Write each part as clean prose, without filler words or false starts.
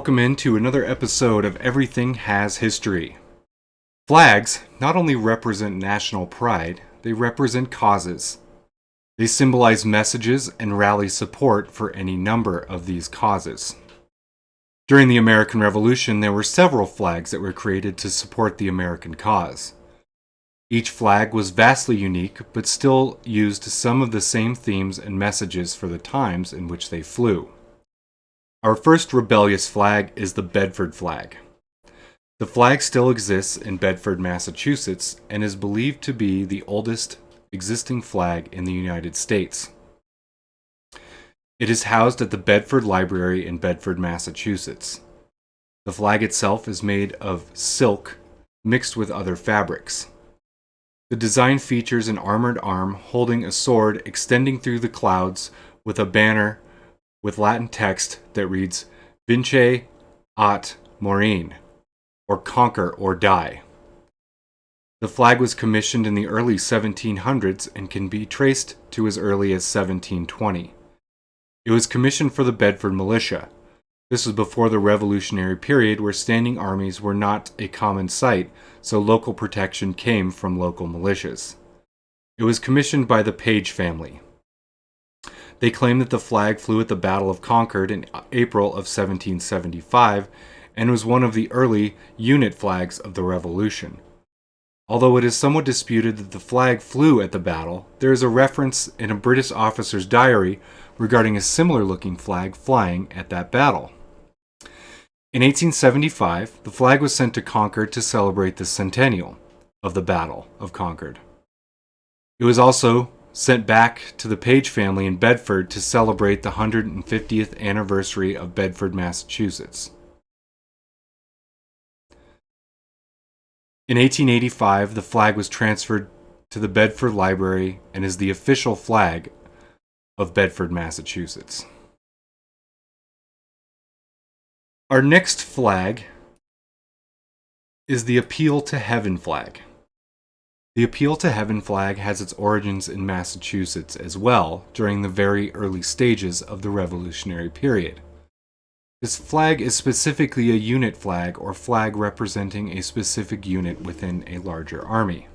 welcome into another episode of Everything Has History. Flags not only represent national pride, they represent causes. They symbolize messages and rally support for any number of these causes. During the American Revolution, there were several flags that were created to support the American cause. Each flag was vastly unique, but still used some of the same themes and messages for the times in which they flew. Our first rebellious flag is the Bedford flag. The flag still exists in Bedford, Massachusetts, and is believed to be the oldest existing flag in the United States. It is housed at the Bedford Library in Bedford, Massachusetts. The flag itself is made of silk mixed with other fabrics. The design features an armored arm holding a sword extending through the clouds with a banner with Latin text that reads Vince aut Morine, or Conquer or Die. The flag was commissioned in the early 1700s and can be traced to as early as 1720. It was commissioned for the Bedford militia. This was before the Revolutionary period where standing armies were not a common sight, so local protection came from local militias. It was commissioned by the Page family. They claim that the flag flew at the Battle of Concord in April of 1775 and was one of the early unit flags of the Revolution. Although it is somewhat disputed that the flag flew at the battle, there is a reference in a British officer's diary regarding a similar-looking flag flying at that battle. In 1875, the flag was sent to Concord to celebrate the centennial of the Battle of Concord. It was also sent back to the Page family in Bedford to celebrate the 150th anniversary of Bedford, Massachusetts. In 1885, the flag was transferred to the Bedford Library and is the official flag of Bedford, Massachusetts. Our next flag is the Appeal to Heaven flag. The Appeal to Heaven flag has its origins in Massachusetts as well during the very early stages of the Revolutionary period. This flag is specifically a unit flag or flag representing a specific unit within a larger army.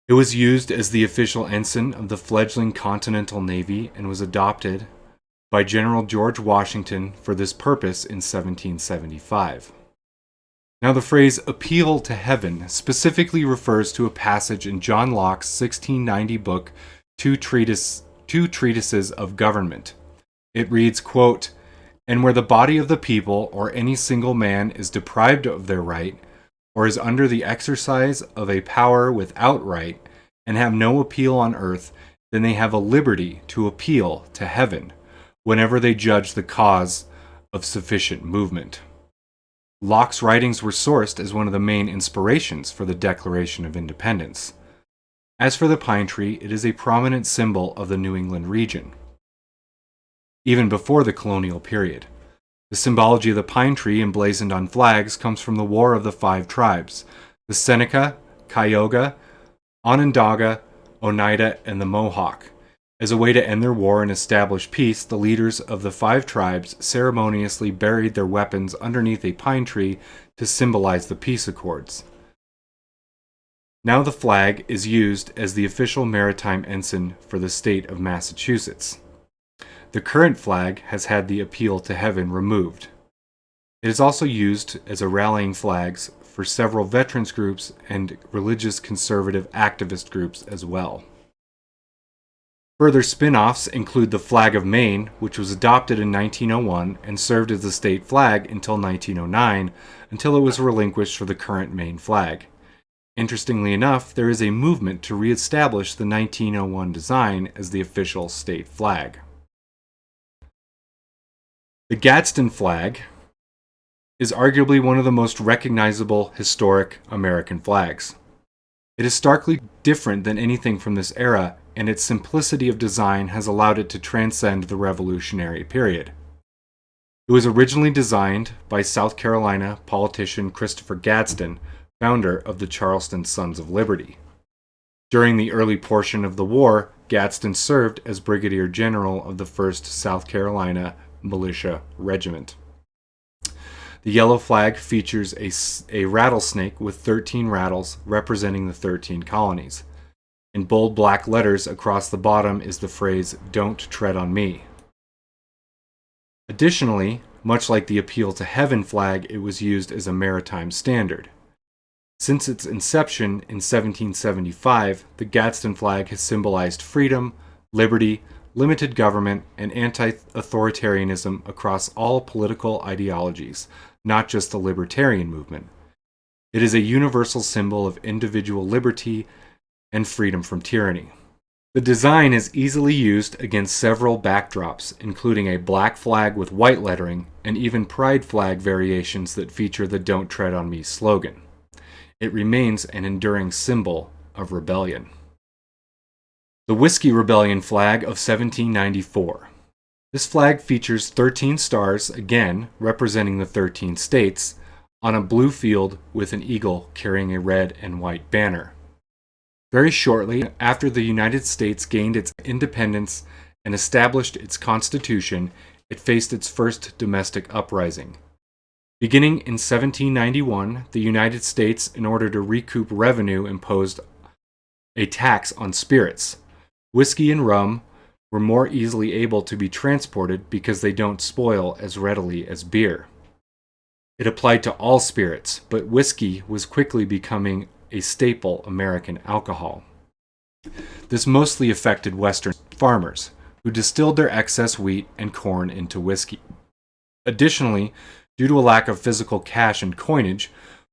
It was used as the official ensign of the fledgling Continental Navy and was adopted by General George Washington for this purpose in 1775. Now, the phrase appeal to heaven specifically refers to a passage in John Locke's 1690 book, Two Treatises of Government. It reads, quote, "And where the body of the people or any single man is deprived of their right, or is under the exercise of a power without right, and have no appeal on earth, then they have a liberty to appeal to heaven, whenever they judge the cause of sufficient movement." Locke's writings were sourced as one of the main inspirations for the Declaration of Independence. As for the pine tree, it is a prominent symbol of the New England region, even before the colonial period. The symbology of the pine tree emblazoned on flags comes from the War of the Five Tribes, the Seneca, Cayuga, Onondaga, Oneida, and the Mohawk. As a way to end their war and establish peace, the leaders of the five tribes ceremoniously buried their weapons underneath a pine tree to symbolize the peace accords. Now the flag is used as the official maritime ensign for the state of Massachusetts. The current flag has had the appeal to heaven removed. It is also used as a rallying flag for several veterans groups and religious conservative activist groups as well. Further spin-offs include the Flag of Maine, which was adopted in 1901 and served as the state flag until 1909, until it was relinquished for the current Maine flag. Interestingly enough, there is a movement to re-establish the 1901 design as the official state flag. The Gadsden flag is arguably one of the most recognizable historic American flags. It is starkly different than anything from this era, and its simplicity of design has allowed it to transcend the Revolutionary period. It was originally designed by South Carolina politician Christopher Gadsden, founder of the Charleston Sons of Liberty. During the early portion of the war, Gadsden served as Brigadier General of the 1st South Carolina Militia Regiment. The yellow flag features a rattlesnake with 13 rattles representing the 13 colonies. In bold black letters across the bottom is the phrase, "Don't tread on me." Additionally, much like the Appeal to Heaven flag, it was used as a maritime standard. Since its inception in 1775, the Gadsden flag has symbolized freedom, liberty, limited government, and anti-authoritarianism across all political ideologies, not just the libertarian movement. It is a universal symbol of individual liberty and freedom from tyranny. The design is easily used against several backdrops, including a black flag with white lettering, and even pride flag variations that feature the "Don't Tread on Me" slogan. It remains an enduring symbol of rebellion. The Whiskey Rebellion flag of 1794. This flag features 13 stars, again representing the 13 states, on a blue field with an eagle carrying a red and white banner. Very shortly after the United States gained its independence and established its constitution, it faced its first domestic uprising. Beginning in 1791, the United States, in order to recoup revenue, imposed a tax on spirits. Whiskey and rum were more easily able to be transported because they don't spoil as readily as beer. It applied to all spirits, but whiskey was quickly becoming a staple American alcohol. This mostly affected Western farmers, who distilled their excess wheat and corn into whiskey. Additionally, due to a lack of physical cash and coinage,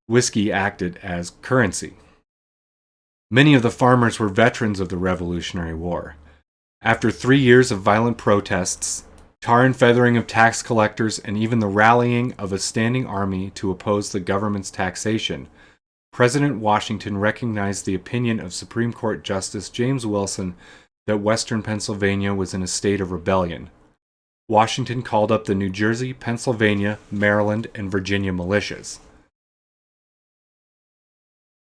whiskey acted as currency. Many of the farmers were veterans of the Revolutionary War. After 3 years of violent protests, tar and feathering of tax collectors, and even the rallying of a standing army to oppose the government's taxation, President Washington recognized the opinion of Supreme Court Justice James Wilson that Western Pennsylvania was in a state of rebellion. Washington called up the New Jersey, Pennsylvania, Maryland, and Virginia militias.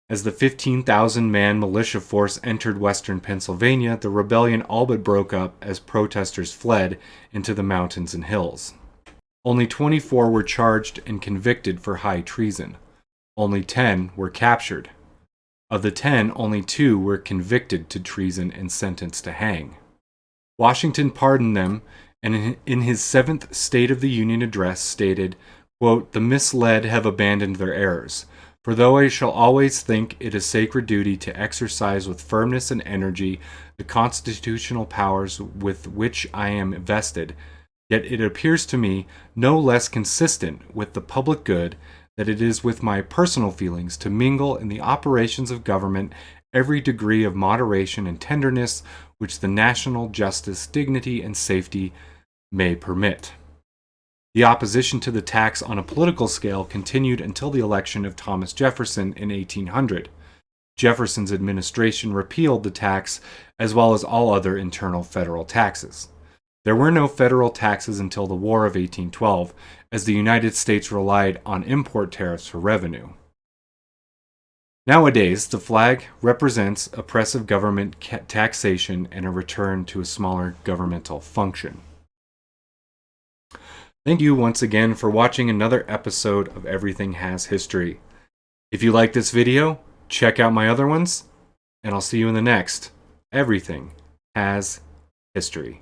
As the 15,000-man militia force entered western Pennsylvania, the rebellion all but broke up as protesters fled into the mountains and hills. Only 24 were charged and convicted for high treason. Only 10 were captured. Of the 10, only 2 were convicted to treason and sentenced to hang. Washington pardoned them, and in his 7th State of the Union address stated, quote, "The misled have abandoned their errors. For though I shall always think it a sacred duty to exercise with firmness and energy the constitutional powers with which I am vested, yet it appears to me no less consistent with the public good that it is with my personal feelings to mingle in the operations of government every degree of moderation and tenderness which the national justice, dignity, and safety may permit." The opposition to the tax on a political scale continued until the election of Thomas Jefferson in 1800. Jefferson's administration repealed the tax as well as all other internal federal taxes. There were no federal taxes until the War of 1812, as the United States relied on import tariffs for revenue. Nowadays, the flag represents oppressive government taxation and a return to a smaller governmental function. Thank you once again for watching another episode of Everything Has History. If you like this video, check out my other ones, and I'll see you in the next Everything Has History.